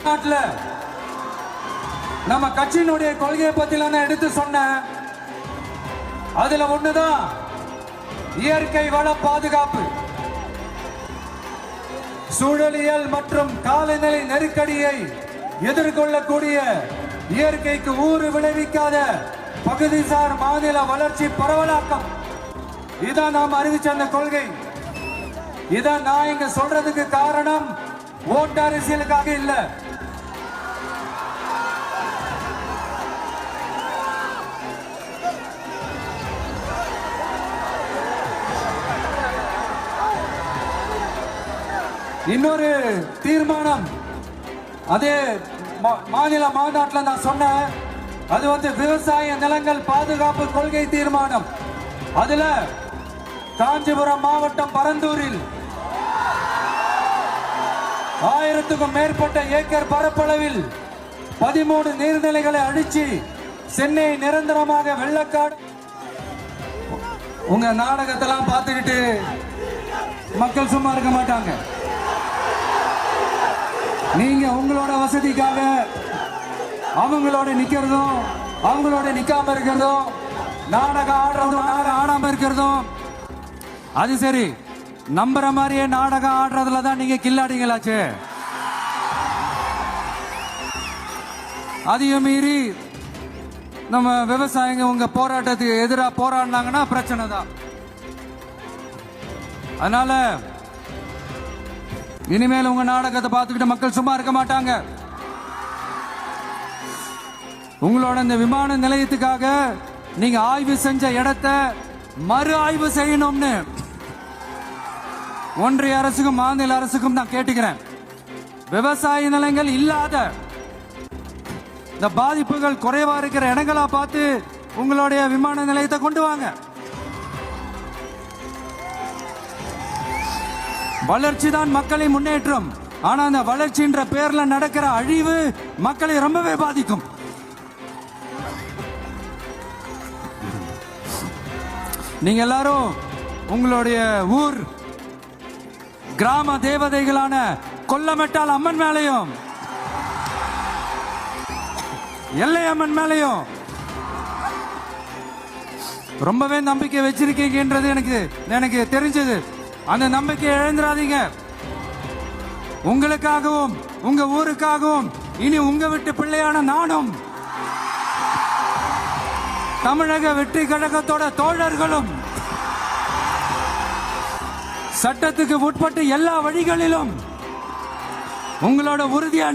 நாட்டில் நம்ம கட்சியினுடைய கொள்கையை பத்தி நான் எடுத்து சொன்னேன். அதுல ஒண்ணுதான் இயற்கை வள பாதுகாப்பு. சூழலியல் மற்றும் காலநிலை நெருக்கடியை எதிர்கொள்ளக்கூடிய இயற்கைக்கு ஊறு விளைவிக்காத பகுதிசார் மாநில வளர்ச்சி பரவலாக்கம். இதான் நாம் அறிவிச்ச அந்த கொள்கை. இத நான் இங்க சொல்றதுக்கு காரணம் ஓட்டு அரசியலுக்காக இல்ல. இன்னொரு தீர்மானம் அதே மாநில மாநாட்டில் நான் சொன்னேன். அது விவசாய நிலங்கள் பாதுகாப்பு கொள்கை தீர்மானம். அதுல காஞ்சிபுரம் மாவட்டம் பரந்தூரில் 1000க்கும் மேற்பட்ட ஏக்கர் பரப்பளவில் 13 நீர்நிலைகளை அழிச்சு சென்னை நிரந்தரமாக வெள்ளக்காடு. உங்க நாடகத்தெல்லாம் பார்த்துக்கிட்டு மக்கள் சும்மா இருக்க மாட்டாங்க. நீங்க உங்களோட வசதிக்காக அவங்களோட நிக்கிறதும் அவங்களோட நிக்காம இருக்கிறதும் நாடகம் ஆடுறதும் நாடகம் ஆடாம இருக்கிறதும் அது சரி. நம்புற மாதிரியே நாடகம் ஆடுறதுல தான் நீங்க கில்லாடிங்களாச்சு. அதையும் மீறி நம்ம விவசாயிங்க உங்க போராட்டத்துக்கு எதிராக போராடினாங்கன்னா பிரச்சனை தான். அதனால இனிமேல் உங்க நாடகத்தை பார்த்துக்கிட்டு மக்கள் சும்மா இருக்க மாட்டாங்க. உங்களோட இந்த விமான நிலையத்துக்காக நீங்க ஆய்வு செஞ்ச இடத்தை மறு ஆய்வு செய்யணும்னு ஒன்றிய அரசுக்கும் மாநில அரசுக்கும் நான் கேட்டுக்கிறேன். விவசாய நிலங்கள் இல்லாத இந்த பாதிப்புகள் குறைவா இருக்கிற இடங்களா பார்த்து உங்களுடைய விமான நிலையத்தை கொண்டு வாங்க. வளர்ச்சி தான் மக்களை முன்னேற்றம். ஆனா அந்த வளர்ச்சின்ற பேர்ல நடக்கிற அழிவு மக்களை ரொம்பவே பாதிக்கும். நீங்க எல்லாரும் உங்களுடைய ஊர் கிராம தேவதைகளான கொல்லமெட்டால் அம்மன் மேலையும் எல்லை அம்மன் மேலையும் ரொம்பவே நம்பிக்கை வச்சிருக்கீங்கன்றது எனக்கு தெரிஞ்சது. அந்த நம்பிக்கை இழந்துடாதீங்க. உங்களுக்காகவும் உங்க ஊருக்காகவும் இனி உங்க வீட்டு பிள்ளையான நானும் தமிழக வெற்றி கழகத்தோட தோழர்களும் சட்டத்துக்கு உட்பட்டு எல்லா வழிகளிலும் உங்களோட உறுதியான